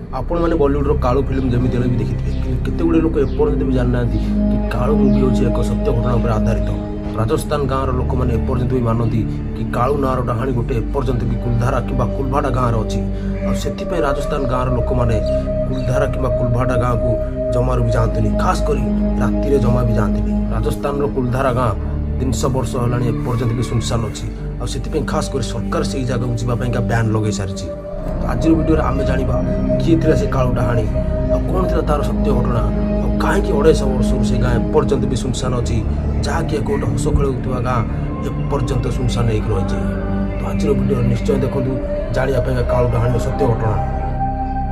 आपण मैंने बॉलीवुड कालू फिल्म जमी भी देखिए केते गुड़े लोक एपर्यंत भी जाना कि कालू मुवी हूँ एक सत्य घटना पर आधारित। राजस्थान गाँव लोक मैंने एपर्यंत भी मानती कि कालू नाँर डाणी गोटे एपर्यंत भी कुलधारा कि कुलभाटा गाँव अच्छी से राजस्थान गाँव लोक मैंने कुलधारा कि कुलभाटा गाँव को जमार भी जाती खास कर राति जमा भी जाती। राजस्थान कुलधारा गाँव 300 वर्ष होगा एपर्यंत भी सुनसान अच्छी से खास कर सरकार से जगह जावाई बैन लगे सारी। आज वीडियो आम जाना किए थी से कालू डाणी कौन थी तार सत्य घटना कहीं 250 वर्ष से गाँ एपर्यंत भी सुनसान अच्छी जहाँकि एक गोटे हस खेल गाँ एपर्यंत सुनसान हो रही। तो आज वीडियो निश्चय देखो जानापी कालू डाणी सत्य घटना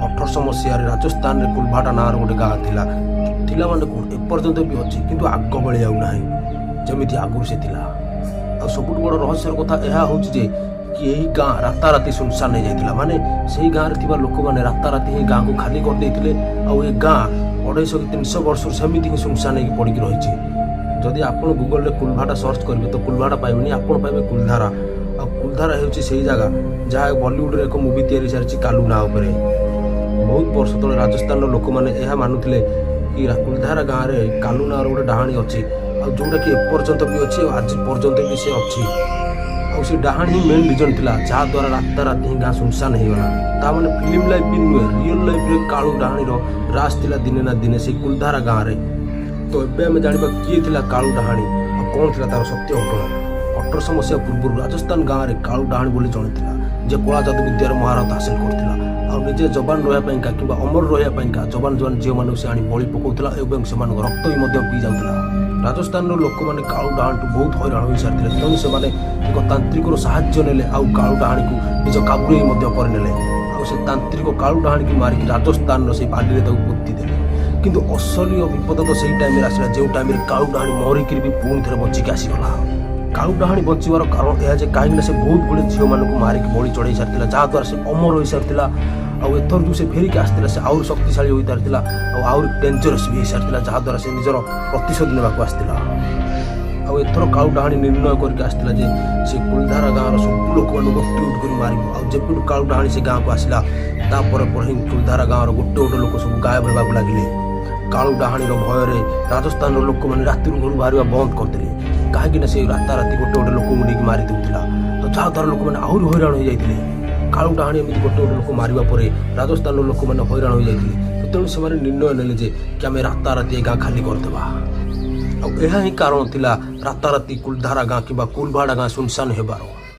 1800 मसीह राजस्थान में कुलभाटा नाँ गोटे गाँ थिला माने एपर्यंत भी अच्छी किंतु आग बड़ी आना जमी आगुरी से सबुठ बड़ रहस्यर कथा यह हूँ कि यही गाँ राताराति सुनसान हो जाता माने से गाँव में लोक मैंने राताराति ही गाँ को खाली करदे आए गाँ 250 कि 300 वर्ष सेमती ही सुनसान हो पड़ी रही। जदि आप गूगल कुलभाटा सर्च करेंगे तो कुलभाटा पाइबे आपड़ पाइबे कुलधारा कुलधारा हूँ से जगह जहाँ बॉलीवुड एक मुवी तैयारी सारी कालू ना बहुत वर्ष तले राजस्थान लोक मैंने मानुले कि कुलधारा गाँव में कालू ना गोटे डाणी अच्छी जोटा कि एपर्यंत भी अच्छी आज पर्यंत भी से अच्छी डाहाण ही मेन रिजन थिला जहाँद्वारा राताराति गाँ सुनसान होगला ताने फिल्म लाइफ भी नुहे रियल लाइफ कालू डाहाणीर राज थिला दिने ना दिने से कुलधारा गाँव में। तो एबे आम जाना किए थिला कालू डाहाणी कौन थिला तार सत्य घटना। 1800 मसीहा पूर्व राजस्थान गाँव में कालू डाहाणी बोली जड़े थिला जे कला जादू विद्यार महारत हासिल करथिला निजे जबान रही कि अमर रही जबान जबान झील मानक से आनी बलि पकाउला और से रक्त भी पी जाऊला। राजस्थान लोक मैंने कालू डाहाणी बहुत हैरान हो सारी तेणु से एक तांत्रिक साहाय्य नेले कालू डाहाणी को निज काबुरे करने से तांत्रिक कालू डाहाणी की मारिक राजस्थान से बाली पोती देले किंतु असली विपद तो सही टाइम आसला जो टाइम कालू डाहाणी मरिक भी पुणी थे बचिक आसीगला। कालू डाहाणी बचार कारण यह कहीं से बहुत गुड़े झील मानक मारिक बलि चढ़ई सारी जहाँद्वारा से अमर हो सारी आउर जो से फेरिक आसला से आउर शक्तिशाली हो सारी आउर डेंजरस भी हो सारी जहाँद्वारा से निजर प्रतिशोध नेबाक आसला। एथर कालू डाहाणी निर्णय करके आसला जे से कुलधारा गाँव सब लोक मान गोटे गोटे कर मार जब कालू डाहाणी से गाँव को आसला तापर ही कुलधारा गाँव गोटे गोटे लोक सब गायब होगा लगे। कालू डाहाणी भयर राजस्थान लोक मैंने राति घर बाहर बंद करदे कहीं से राताराति गोटे गोटे लोक नहीं मारी दूसरा तो जहाँद्वारा लोक मैंने आहरी हैरान हो जाते कालू डाहाणी एमती गोटे गोटे लोक मारिबा परे राजस्थान लोक मैंने हैरान हो जाते तो तेणु से निर्णय नेले जे कि आम राताराति गाँ खाली करदेवा यह ही कारण थिला राताराति कुलधारा गाँ कि कुलभाड़ा गाँ सुनसान होबार।